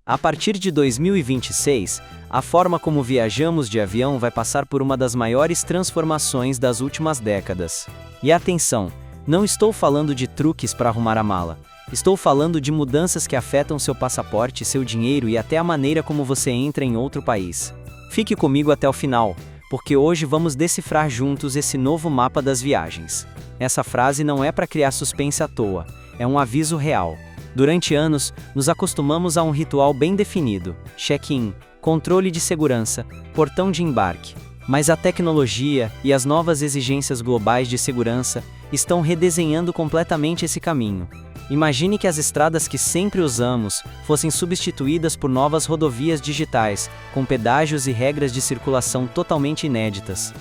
A partir de 2026, a forma como viajamos de avião vai passar por uma das maiores transformações das últimas décadas. E atenção, não estou falando de truques para arrumar a mala. Estou falando de mudanças que afetam seu passaporte, seu dinheiro e até a maneira como você entra em outro país. Fique comigo até o final, porque hoje vamos decifrar juntos esse novo mapa das viagens. Essa frase não é para criar suspense à toa, é um aviso real. Durante anos, nos acostumamos a um ritual bem definido: check-in, controle de segurança, portão de embarque. Mas a tecnologia e as novas exigências globais de segurança estão redesenhando completamente esse caminho. Imagine que as estradas que sempre usamos fossem substituídas por novas rodovias digitais, com pedágios e regras de circulação totalmente inéditas.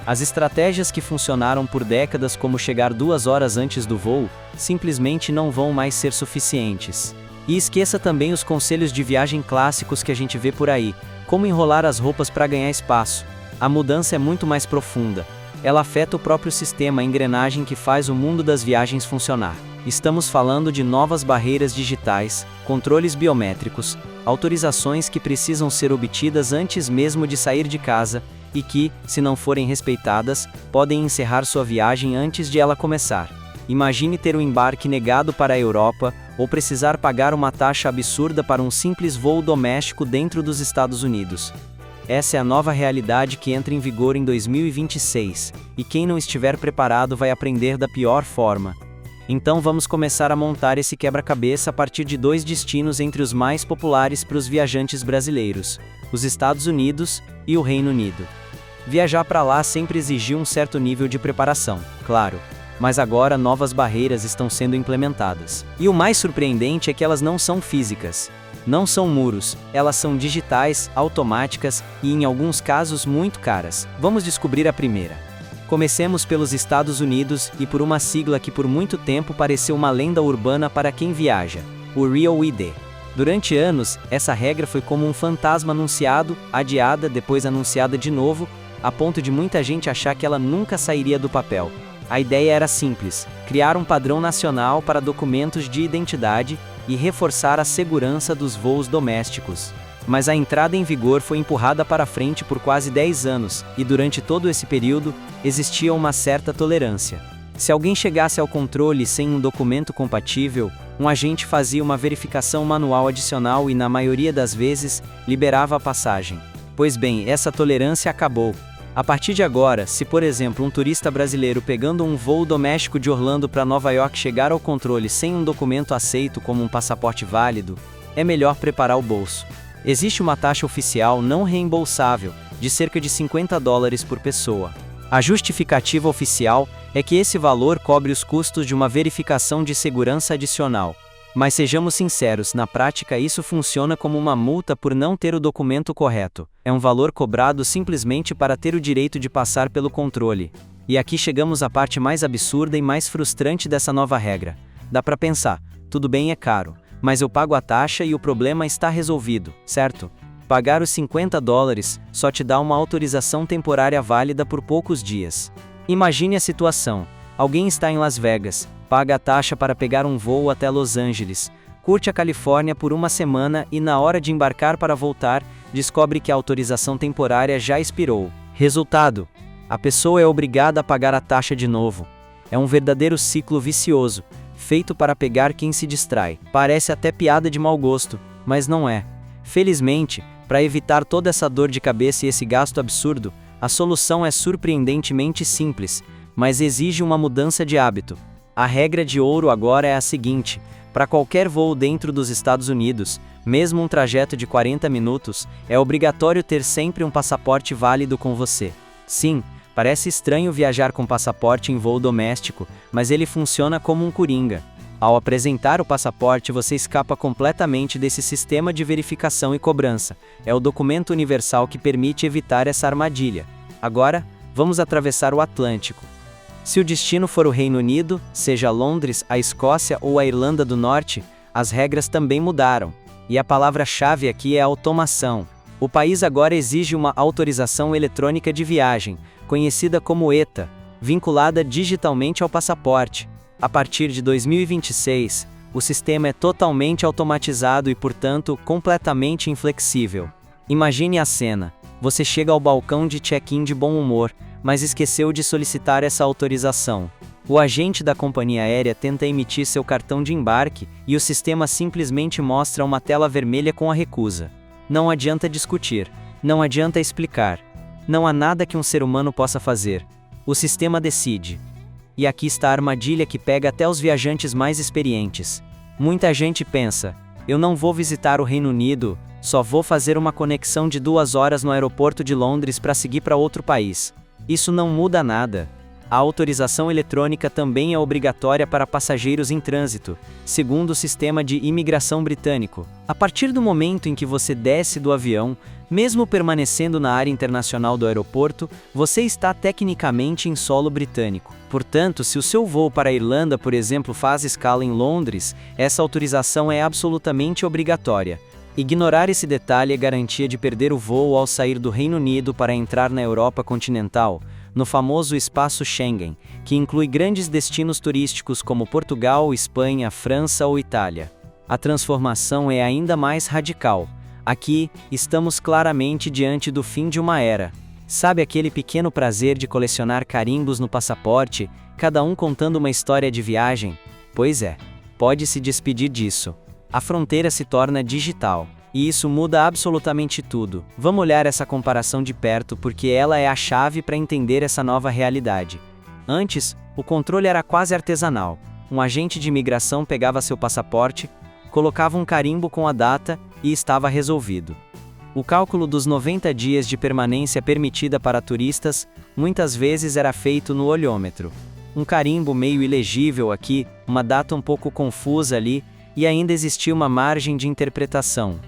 As estratégias que funcionaram por décadas, como chegar 2 horas antes do voo, simplesmente não vão mais ser suficientes. E esqueça também os conselhos de viagem clássicos que a gente vê por aí, como enrolar as roupas para ganhar espaço. A mudança é muito mais profunda. Ela afeta o próprio sistema, a engrenagem que faz o mundo das viagens funcionar. Estamos falando de novas barreiras digitais, controles biométricos, autorizações que precisam ser obtidas antes mesmo de sair de casa, e que, se não forem respeitadas, podem encerrar sua viagem antes de ela começar. Imagine ter um embarque negado para a Europa, ou precisar pagar uma taxa absurda para um simples voo doméstico dentro dos Estados Unidos. Essa é a nova realidade que entra em vigor em 2026, e quem não estiver preparado vai aprender da pior forma. Então vamos começar a montar esse quebra-cabeça a partir de 2 destinos entre os mais populares para os viajantes brasileiros: os Estados Unidos e o Reino Unido. Viajar para lá sempre exigiu um certo nível de preparação, claro, mas agora novas barreiras estão sendo implementadas. E o mais surpreendente é que elas não são físicas. Não são muros, elas são digitais, automáticas e, em alguns casos, muito caras. Vamos descobrir a primeira. Comecemos pelos Estados Unidos e por uma sigla que por muito tempo pareceu uma lenda urbana para quem viaja: o Real ID. Durante anos, essa regra foi como um fantasma anunciado, adiada, depois anunciada de novo, a ponto de muita gente achar que ela nunca sairia do papel. A ideia era simples: criar um padrão nacional para documentos de identidade e reforçar a segurança dos voos domésticos. Mas a entrada em vigor foi empurrada para frente por quase 10 anos, e durante todo esse período, existia uma certa tolerância. Se alguém chegasse ao controle sem um documento compatível, um agente fazia uma verificação manual adicional e, na maioria das vezes, liberava a passagem. Pois bem, essa tolerância acabou. A partir de agora, se por exemplo um turista brasileiro pegando um voo doméstico de Orlando para Nova York chegar ao controle sem um documento aceito como um passaporte válido, é melhor preparar o bolso. Existe uma taxa oficial não reembolsável, de cerca de $50 por pessoa. A justificativa oficial é que esse valor cobre os custos de uma verificação de segurança adicional. Mas sejamos sinceros, na prática isso funciona como uma multa por não ter o documento correto. É um valor cobrado simplesmente para ter o direito de passar pelo controle. E aqui chegamos à parte mais absurda e mais frustrante dessa nova regra. Dá para pensar, tudo bem, é caro, mas eu pago a taxa e o problema está resolvido, certo? Pagar os $50 só te dá uma autorização temporária válida por poucos dias. Imagine a situação: alguém está em Las Vegas, paga a taxa para pegar um voo até Los Angeles, curte a Califórnia por uma semana e, na hora de embarcar para voltar, descobre que a autorização temporária já expirou. Resultado: a pessoa é obrigada a pagar a taxa de novo. É um verdadeiro ciclo vicioso, feito para pegar quem se distrai. Parece até piada de mau gosto, mas não é. Felizmente, para evitar toda essa dor de cabeça e esse gasto absurdo, a solução é surpreendentemente simples, mas exige uma mudança de hábito. A regra de ouro agora é a seguinte: para qualquer voo dentro dos Estados Unidos, mesmo um trajeto de 40 minutos, é obrigatório ter sempre um passaporte válido com você. Sim, parece estranho viajar com passaporte em voo doméstico, mas ele funciona como um coringa. Ao apresentar o passaporte, você escapa completamente desse sistema de verificação e cobrança. É o documento universal que permite evitar essa armadilha. Agora, vamos atravessar o Atlântico. Se o destino for o Reino Unido, seja Londres, a Escócia ou a Irlanda do Norte, as regras também mudaram. E a palavra-chave aqui é automação. O país agora exige uma autorização eletrônica de viagem, conhecida como ETA, vinculada digitalmente ao passaporte. A partir de 2026, O sistema é totalmente automatizado e, portanto, completamente inflexível. Imagine a cena. Você chega ao balcão de check-in de bom humor, mas esqueceu de solicitar essa autorização. O agente da companhia aérea tenta emitir seu cartão de embarque e o sistema simplesmente mostra uma tela vermelha com a recusa. Não adianta discutir. Não adianta explicar. Não há nada que um ser humano possa fazer. O sistema decide. E aqui está a armadilha que pega até os viajantes mais experientes. Muita gente pensa: eu não vou visitar o Reino Unido, só vou fazer uma conexão de 2 horas no aeroporto de Londres para seguir para outro país. Isso não muda nada. A autorização eletrônica também é obrigatória para passageiros em trânsito, segundo o sistema de imigração britânico. A partir do momento em que você desce do avião, mesmo permanecendo na área internacional do aeroporto, você está tecnicamente em solo britânico. Portanto, se o seu voo para a Irlanda, por exemplo, faz escala em Londres, essa autorização é absolutamente obrigatória. Ignorar esse detalhe é garantia de perder o voo ao sair do Reino Unido para entrar na Europa continental, no famoso espaço Schengen, que inclui grandes destinos turísticos como Portugal, Espanha, França ou Itália. A transformação é ainda mais radical. Aqui, estamos claramente diante do fim de uma era. Sabe aquele pequeno prazer de colecionar carimbos no passaporte, cada um contando uma história de viagem? Pois é, pode se despedir disso. A fronteira se torna digital. E isso muda absolutamente tudo. Vamos olhar essa comparação de perto porque ela é a chave para entender essa nova realidade. Antes, o controle era quase artesanal. Um agente de imigração pegava seu passaporte, colocava um carimbo com a data e estava resolvido. O cálculo dos 90 dias de permanência permitida para turistas muitas vezes era feito no olhômetro. Um carimbo meio ilegível aqui, uma data um pouco confusa ali, e ainda existia uma margem de interpretação.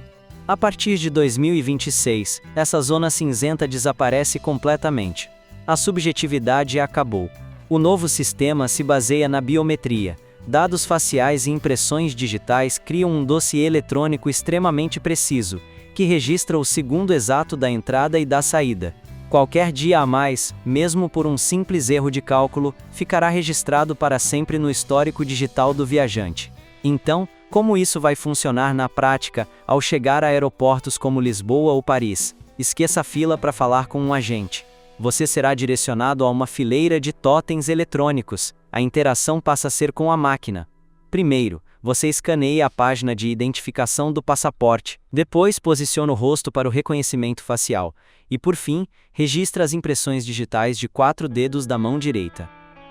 A partir de 2026, essa zona cinzenta desaparece completamente. A subjetividade acabou. O novo sistema se baseia na biometria. Dados faciais e impressões digitais criam um dossiê eletrônico extremamente preciso, que registra o segundo exato da entrada e da saída. Qualquer dia a mais, mesmo por um simples erro de cálculo, ficará registrado para sempre no histórico digital do viajante. Então, como isso vai funcionar na prática ao chegar a aeroportos como Lisboa ou Paris? Esqueça a fila para falar com um agente. Você será direcionado a uma fileira de totens eletrônicos. A interação passa a ser com a máquina. Primeiro, você escaneia a página de identificação do passaporte. Depois, posiciona o rosto para o reconhecimento facial. E, por fim, registra as impressões digitais de 4 dedos da mão direita.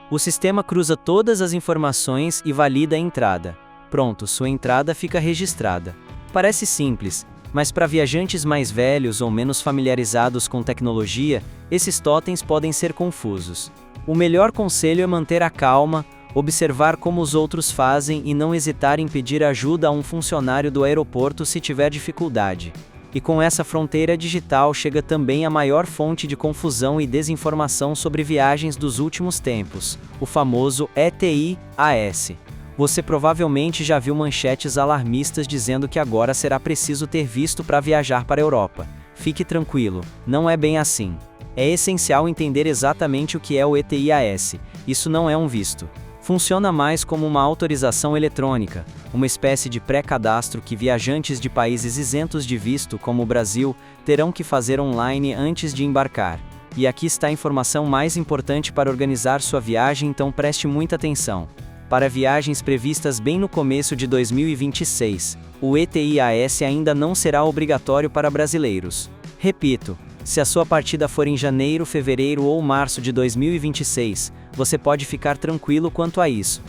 O sistema cruza todas as informações e valida a entrada. Pronto, sua entrada fica registrada. Parece simples, mas para viajantes mais velhos ou menos familiarizados com tecnologia, esses totens podem ser confusos. O melhor conselho é manter a calma, observar como os outros fazem e não hesitar em pedir ajuda a um funcionário do aeroporto se tiver dificuldade. E com essa fronteira digital chega também a maior fonte de confusão e desinformação sobre viagens dos últimos tempos, o famoso ETIAS. Você provavelmente já viu manchetes alarmistas dizendo que agora será preciso ter visto para viajar para a Europa. Fique tranquilo, não é bem assim. É essencial entender exatamente o que é o ETIAS. Isso não é um visto. Funciona mais como uma autorização eletrônica, uma espécie de pré-cadastro que viajantes de países isentos de visto, como o Brasil, terão que fazer online antes de embarcar. E aqui está a informação mais importante para organizar sua viagem, então preste muita atenção. Para viagens previstas bem no começo de 2026, o ETIAS ainda não será obrigatório para brasileiros. Repito, se a sua partida for em janeiro, fevereiro ou março de 2026, você pode ficar tranquilo quanto a isso.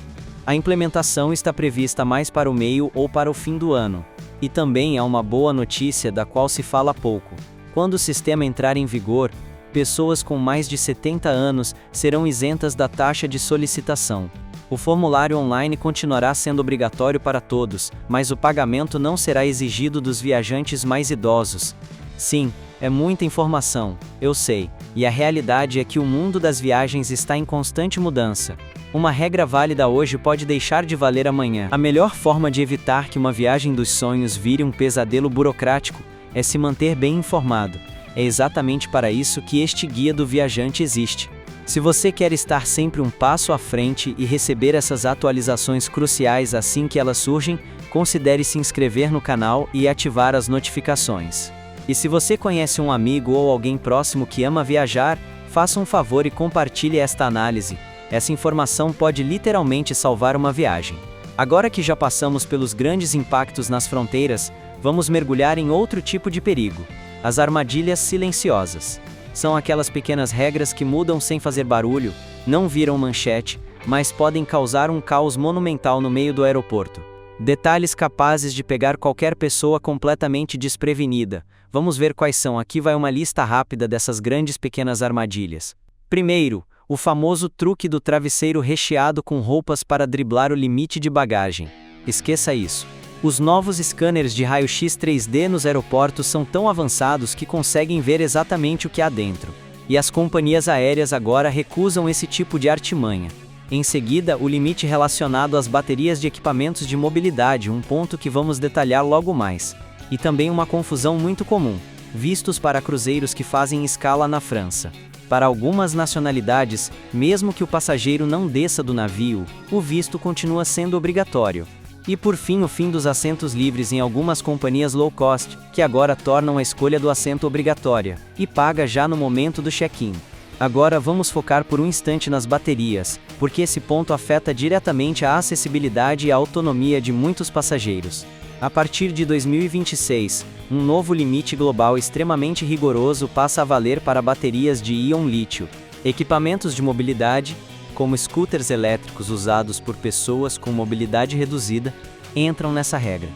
A implementação está prevista mais para o meio ou para o fim do ano. E também há uma boa notícia da qual se fala pouco. Quando o sistema entrar em vigor, pessoas com mais de 70 anos serão isentas da taxa de solicitação. O formulário online continuará sendo obrigatório para todos, mas o pagamento não será exigido dos viajantes mais idosos. Sim, é muita informação, eu sei, e a realidade é que o mundo das viagens está em constante mudança. Uma regra válida hoje pode deixar de valer amanhã. A melhor forma de evitar que uma viagem dos sonhos vire um pesadelo burocrático é se manter bem informado. É exatamente para isso que este Guia do Viajante existe. Se você quer estar sempre um passo à frente e receber essas atualizações cruciais assim que elas surgem, considere se inscrever no canal e ativar as notificações. E se você conhece um amigo ou alguém próximo que ama viajar, faça um favor e compartilhe esta análise. Essa informação pode literalmente salvar uma viagem. Agora que já passamos pelos grandes impactos nas fronteiras, vamos mergulhar em outro tipo de perigo: as armadilhas silenciosas. São aquelas pequenas regras que mudam sem fazer barulho, não viram manchete, mas podem causar um caos monumental no meio do aeroporto. Detalhes capazes de pegar qualquer pessoa completamente desprevenida. Vamos ver quais são. Aqui vai uma lista rápida dessas grandes pequenas armadilhas. Primeiro, o famoso truque do travesseiro recheado com roupas para driblar o limite de bagagem. Esqueça isso. Os novos scanners de raio-x 3D nos aeroportos são tão avançados que conseguem ver exatamente o que há dentro. E as companhias aéreas agora recusam esse tipo de artimanha. Em seguida, o limite relacionado às baterias de equipamentos de mobilidade, um ponto que vamos detalhar logo mais. E também uma confusão muito comum: vistos para cruzeiros que fazem escala na França. Para algumas nacionalidades, mesmo que o passageiro não desça do navio, o visto continua sendo obrigatório. E por fim, o fim dos assentos livres em algumas companhias low cost, que agora tornam a escolha do assento obrigatória, e paga já no momento do check-in. Agora vamos focar por um instante nas baterias, porque esse ponto afeta diretamente a acessibilidade e a autonomia de muitos passageiros. A partir de 2026, um novo limite global extremamente rigoroso passa a valer para baterias de íon lítio. Equipamentos de mobilidade, como scooters elétricos usados por pessoas com mobilidade reduzida, entram nessa regra.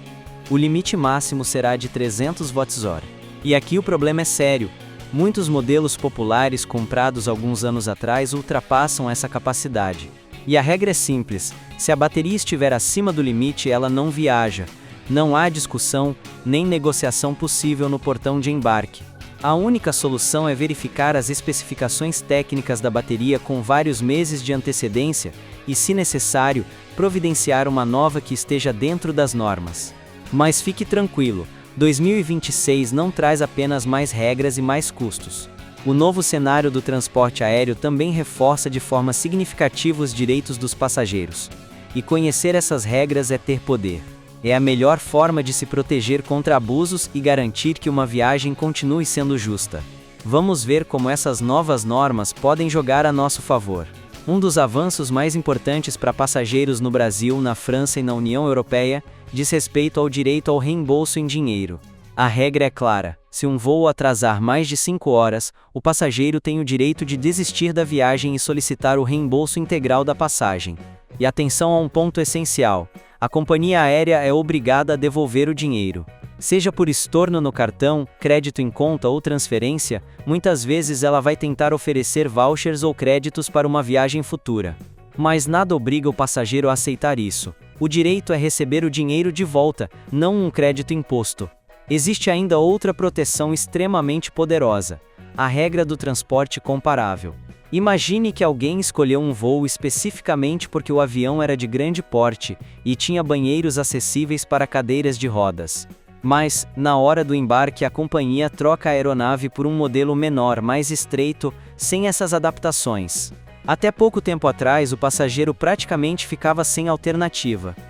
O limite máximo será de 300 Wh. E aqui o problema é sério. Muitos modelos populares comprados alguns anos atrás ultrapassam essa capacidade. E a regra é simples: se a bateria estiver acima do limite, ela não viaja. Não há discussão, nem negociação possível no portão de embarque. A única solução é verificar as especificações técnicas da bateria com vários meses de antecedência e, se necessário, providenciar uma nova que esteja dentro das normas. Mas fique tranquilo, 2026 não traz apenas mais regras e mais custos. O novo cenário do transporte aéreo também reforça de forma significativa os direitos dos passageiros. E conhecer essas regras é ter poder. É a melhor forma de se proteger contra abusos e garantir que uma viagem continue sendo justa. Vamos ver como essas novas normas podem jogar a nosso favor. Um dos avanços mais importantes para passageiros no Brasil, na França e na União Europeia diz respeito ao direito ao reembolso em dinheiro. A regra é clara: se um voo atrasar mais de 5 horas, o passageiro tem o direito de desistir da viagem e solicitar o reembolso integral da passagem. E atenção a um ponto essencial: a companhia aérea é obrigada a devolver o dinheiro. Seja por estorno no cartão, crédito em conta ou transferência, muitas vezes ela vai tentar oferecer vouchers ou créditos para uma viagem futura. Mas nada obriga o passageiro a aceitar isso. O direito é receber o dinheiro de volta, não um crédito imposto. Existe ainda outra proteção extremamente poderosa: a regra do transporte comparável. Imagine que alguém escolheu um voo especificamente porque o avião era de grande porte e tinha banheiros acessíveis para cadeiras de rodas. Mas, na hora do embarque, a companhia troca a aeronave por um modelo menor, mais estreito, sem essas adaptações. Até pouco tempo atrás, o passageiro praticamente ficava sem alternativa.